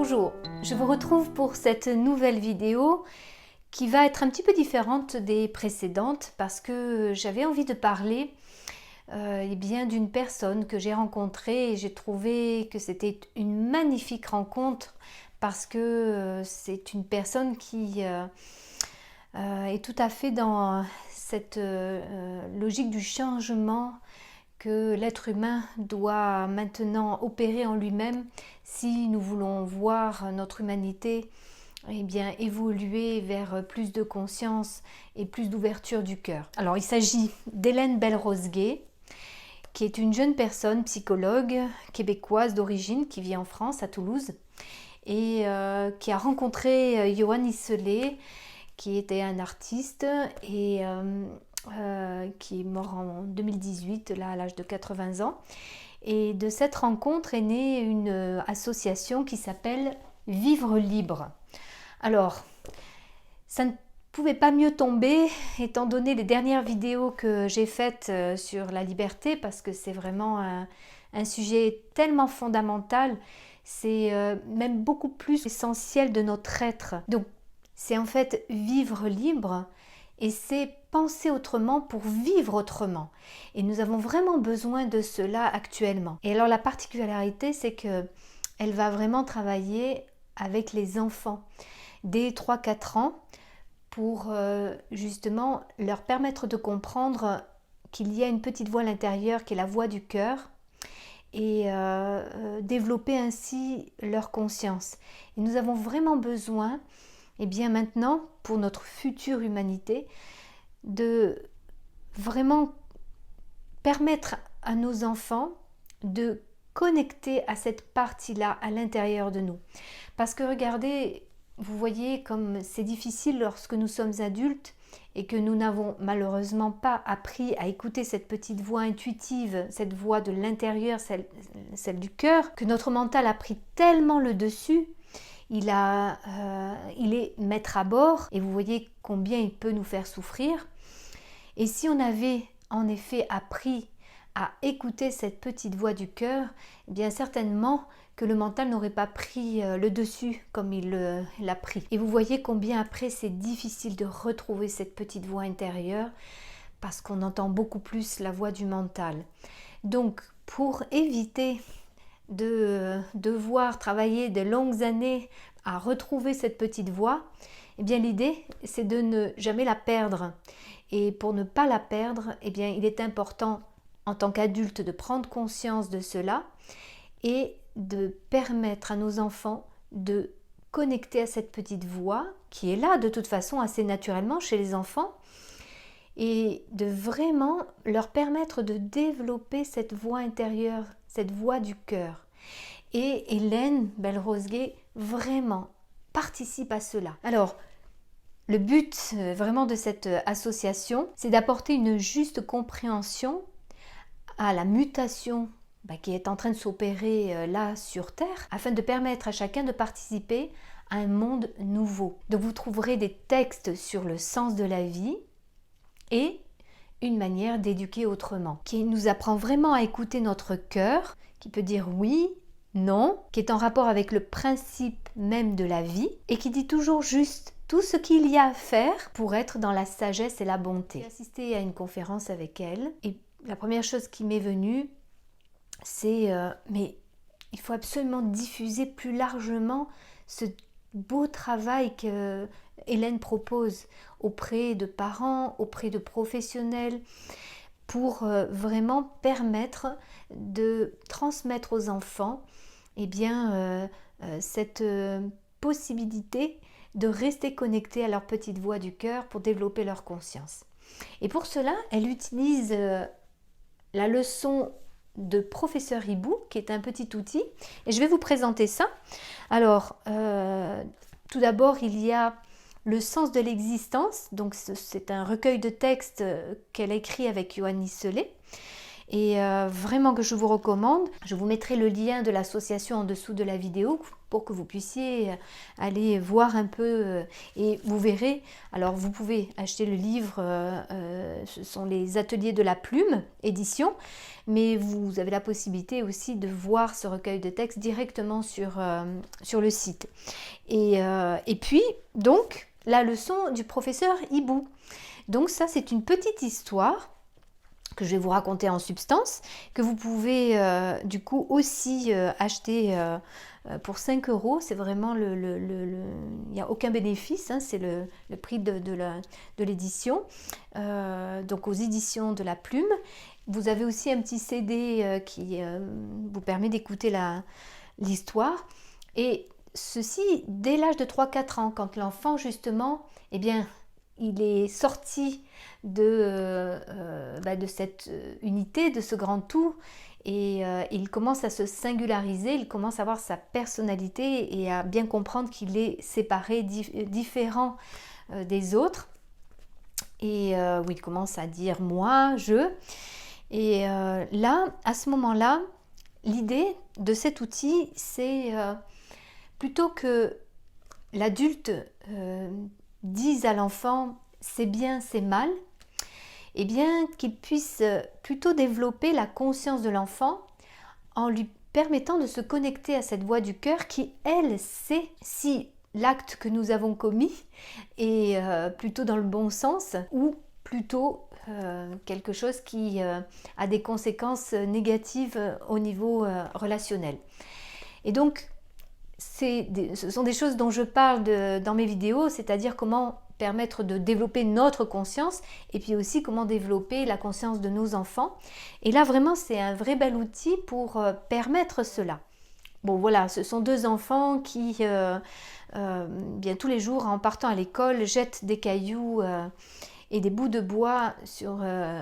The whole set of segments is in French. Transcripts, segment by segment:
Bonjour, je vous retrouve pour cette nouvelle vidéo qui va être un petit peu différente des précédentes parce que j'avais envie de parler bien d'une personne que j'ai rencontrée et j'ai trouvé que c'était une magnifique rencontre parce que c'est une personne qui est tout à fait dans cette logique du changement que l'être humain doit maintenant opérer en lui-même si nous voulons voir notre humanité évoluer vers plus de conscience et plus d'ouverture du cœur. Alors il s'agit d'Hélène Bell-Rosguet, qui est une jeune personne psychologue québécoise d'origine qui vit en France, à Toulouse, et qui a rencontré Johan Isselet, qui était un artiste et qui est mort en 2018, là à l'âge de 80 ans. Et de cette rencontre est née une association qui s'appelle Vivre Libre. Alors, ça ne pouvait pas mieux tomber étant donné les dernières vidéos que j'ai faites sur la liberté, parce que c'est vraiment un sujet tellement fondamental, c'est même beaucoup plus essentiel de notre être. Donc, c'est en fait vivre libre et c'est penser autrement pour vivre autrement. Et nous avons vraiment besoin de cela actuellement. Et alors la particularité, c'est que elle va vraiment travailler avec les enfants dès 3-4 ans pour justement leur permettre de comprendre qu'il y a une petite voix à l'intérieur qui est la voix du cœur et développer ainsi leur conscience. Et nous avons vraiment besoin, et bien maintenant, pour notre future humanité, de vraiment permettre à nos enfants de connecter à cette partie-là à l'intérieur de nous. Parce que regardez, vous voyez comme c'est difficile lorsque nous sommes adultes et que nous n'avons malheureusement pas appris à écouter cette petite voix intuitive, cette voix de l'intérieur, celle du cœur, que notre mental a pris tellement le dessus. Il est maître à bord et vous voyez combien il peut nous faire souffrir. Et si on avait en effet appris à écouter cette petite voix du cœur, eh bien certainement que le mental n'aurait pas pris le dessus comme il l'a pris. Et vous voyez combien après c'est difficile de retrouver cette petite voix intérieure parce qu'on entend beaucoup plus la voix du mental. Donc pour éviter de devoir travailler de longues années à retrouver cette petite voix, eh bien l'idée c'est de ne jamais la perdre. Et pour ne pas la perdre, eh bien il est important en tant qu'adulte de prendre conscience de cela et de permettre à nos enfants de connecter à cette petite voix qui est là de toute façon assez naturellement chez les enfants et de vraiment leur permettre de développer cette voix intérieure, cette voix du cœur. Et Hélène Bell-Rosguet vraiment participe à cela. Alors, le but vraiment de cette association, c'est d'apporter une juste compréhension à la mutation qui est en train de s'opérer là sur Terre, afin de permettre à chacun de participer à un monde nouveau. Donc vous trouverez des textes sur le sens de la vie et une manière d'éduquer autrement, qui nous apprend vraiment à écouter notre cœur, qui peut dire oui, non, qui est en rapport avec le principe même de la vie et qui dit toujours juste tout ce qu'il y a à faire pour être dans la sagesse et la bonté. J'ai assisté à une conférence avec elle et la première chose qui m'est venue, c'est mais il faut absolument diffuser plus largement ce beau travail que Hélène propose auprès de parents, auprès de professionnels, pour vraiment permettre de transmettre aux enfants cette possibilité de rester connectés à leur petite voix du cœur pour développer leur conscience. Et pour cela, elle utilise la leçon de professeur Hibou, qui est un petit outil, et je vais vous présenter ça. Alors, tout d'abord, il y a le sens de l'existence, donc c'est un recueil de textes qu'elle a écrit avec Johan Isselet, et vraiment que je vous recommande. Je vous mettrai le lien de l'association en dessous de la vidéo pour que vous puissiez aller voir un peu et vous verrez. Alors vous pouvez acheter le livre, ce sont les Ateliers de la Plume, édition, mais vous avez la possibilité aussi de voir ce recueil de textes directement sur le site. Et puis, donc, la leçon du professeur Hibou. Donc ça, c'est une petite histoire que je vais vous raconter en substance, que vous pouvez du coup aussi acheter pour 5 €. C'est vraiment il n'y a aucun bénéfice, hein, c'est le prix de l'édition. Donc aux éditions de la Plume. Vous avez aussi un petit CD qui vous permet d'écouter l'histoire. Et ceci dès l'âge de 3-4 ans, quand l'enfant justement, eh bien, il est sorti de cette unité, de ce grand tout, et il commence à se singulariser, il commence à avoir sa personnalité et à bien comprendre qu'il est séparé, différent des autres, et où il commence à dire moi, je. Et là, à ce moment-là, l'idée de cet outil, c'est plutôt que l'adulte dise à l'enfant c'est bien, c'est mal, et bien qu'il puisse plutôt développer la conscience de l'enfant en lui permettant de se connecter à cette voix du cœur qui, elle, sait si l'acte que nous avons commis est plutôt dans le bon sens ou plutôt quelque chose qui a des conséquences négatives au niveau relationnel. Et donc, ce sont des choses dont je parle dans mes vidéos, c'est-à-dire comment permettre de développer notre conscience et puis aussi comment développer la conscience de nos enfants. Et là, vraiment, c'est un vrai bel outil pour permettre cela. Bon, voilà, ce sont 2 enfants qui, bien tous les jours, en partant à l'école, jettent des cailloux et des bouts de bois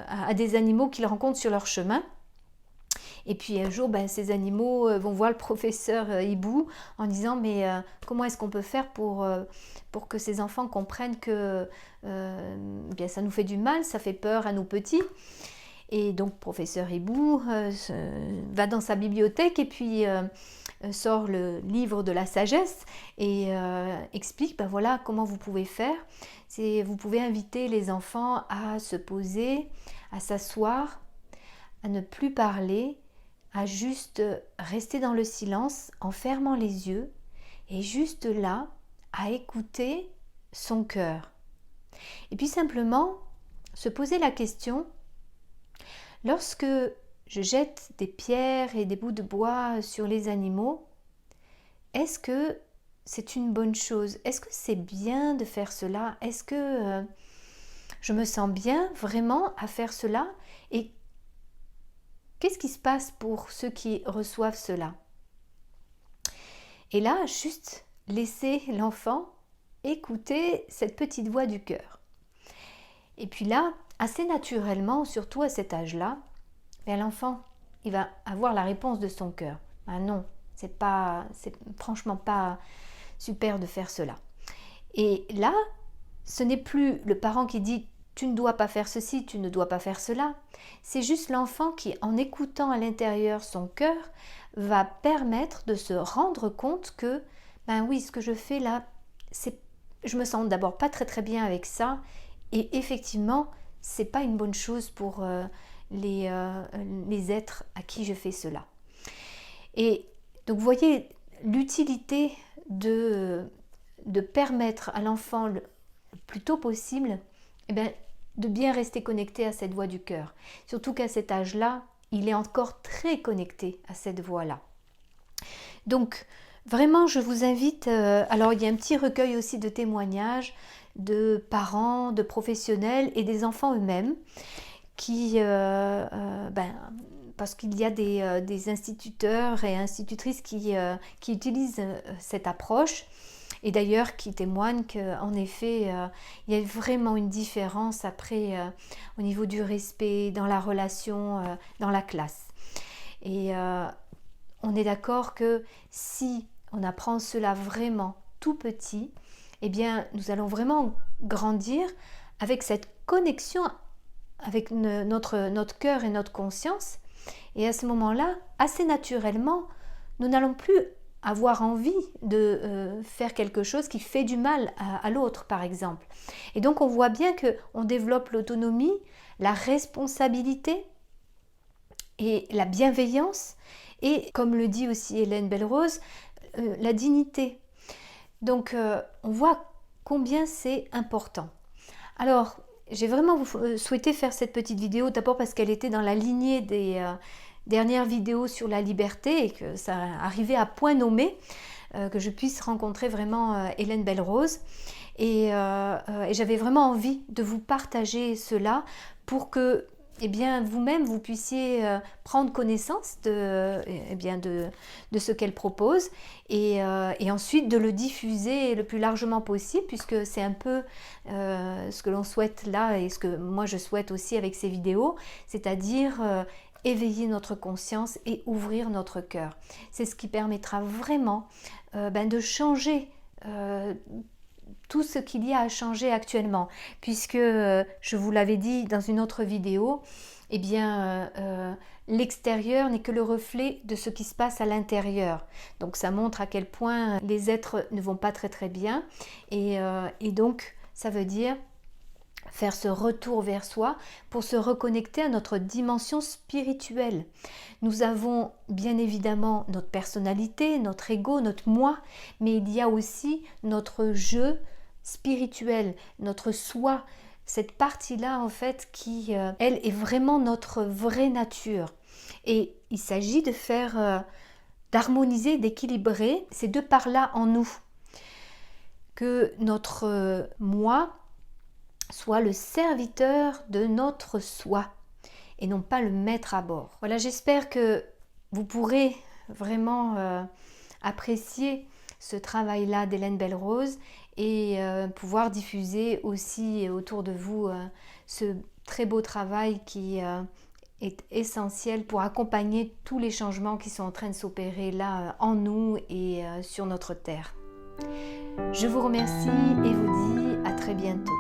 à des animaux qu'ils rencontrent sur leur chemin. Et puis un jour, ces animaux vont voir le professeur Hibou en disant mais comment est-ce qu'on peut faire pour que ces enfants comprennent que bien, ça nous fait du mal, ça fait peur à nos petits. Et donc professeur Hibou va dans sa bibliothèque et puis sort le livre de la sagesse et explique voilà comment vous pouvez faire. Vous pouvez inviter les enfants à se poser, à s'asseoir, à ne plus parler, à juste rester dans le silence en fermant les yeux et juste là à écouter son cœur. Et puis simplement se poser la question, lorsque je jette des pierres et des bouts de bois sur les animaux, est-ce que c'est une bonne chose? Est-ce que c'est bien de faire cela? Est-ce que je me sens bien vraiment à faire cela? Et qu'est-ce qui se passe pour ceux qui reçoivent cela? Et là, juste laisser l'enfant écouter cette petite voix du cœur. Et puis là, assez naturellement, surtout à cet âge-là, l'enfant, il va avoir la réponse de son cœur. Ah non, c'est franchement pas super de faire cela. Et là, ce n'est plus le parent qui dit tu ne dois pas faire ceci, tu ne dois pas faire cela. C'est juste l'enfant qui, en écoutant à l'intérieur son cœur, va permettre de se rendre compte que, oui, ce que je fais là, je me sens d'abord pas très très bien avec ça, et effectivement, c'est pas une bonne chose pour les êtres à qui je fais cela. Et donc, vous voyez l'utilité de permettre à l'enfant le plus tôt possible, de bien rester connecté à cette voix du cœur. Surtout qu'à cet âge-là, il est encore très connecté à cette voix-là. Donc, vraiment, je vous invite... alors, il y a un petit recueil aussi de témoignages de parents, de professionnels et des enfants eux-mêmes qui... parce qu'il y a des instituteurs et institutrices qui utilisent cette approche. Et d'ailleurs, qui témoignent qu'en effet, il y a vraiment une différence après au niveau du respect, dans la relation, dans la classe. Et on est d'accord que si on apprend cela vraiment tout petit, eh bien, nous allons vraiment grandir avec cette connexion avec notre cœur et notre conscience Et à ce moment-là, assez naturellement, nous n'allons plus avoir envie de faire quelque chose qui fait du mal à l'autre, par exemple. Et donc on voit bien qu'on développe l'autonomie, la responsabilité et la bienveillance, et comme le dit aussi Hélène Belle-Rose, la dignité. Donc on voit combien c'est important. Alors, j'ai vraiment souhaité faire cette petite vidéo, d'abord parce qu'elle était dans la lignée des dernières vidéos sur la liberté et que ça arrivait à point nommé, que je puisse rencontrer vraiment Hélène Belle-Rose. Et j'avais vraiment envie de vous partager cela pour que vous-même vous puissiez prendre connaissance de ce qu'elle propose et ensuite de le diffuser le plus largement possible, puisque c'est un peu ce que l'on souhaite là et ce que moi je souhaite aussi avec ces vidéos, c'est-à-dire éveiller notre conscience et ouvrir notre cœur. C'est ce qui permettra vraiment de changer tout ce qu'il y a à changer actuellement, puisque je vous l'avais dit dans une autre vidéo, l'extérieur n'est que le reflet de ce qui se passe à l'intérieur. Donc ça montre à quel point les êtres ne vont pas très très bien, et donc ça veut dire faire ce retour vers soi pour se reconnecter à notre dimension spirituelle. Nous avons bien évidemment notre personnalité, notre ego, notre moi, mais il y a aussi notre jeu spirituel, notre soi, cette partie-là en fait qui, elle, est vraiment notre vraie nature. Et il s'agit de faire, d'harmoniser, d'équilibrer ces deux parts-là en nous. Que notre moi soit le serviteur de notre soi et non pas le maître à bord. Voilà, j'espère que vous pourrez vraiment apprécier ce travail-là d'Hélène Belle-Rose et pouvoir diffuser aussi autour de vous ce très beau travail qui est essentiel pour accompagner tous les changements qui sont en train de s'opérer là en nous et sur notre terre. Je vous remercie et vous dis à très bientôt.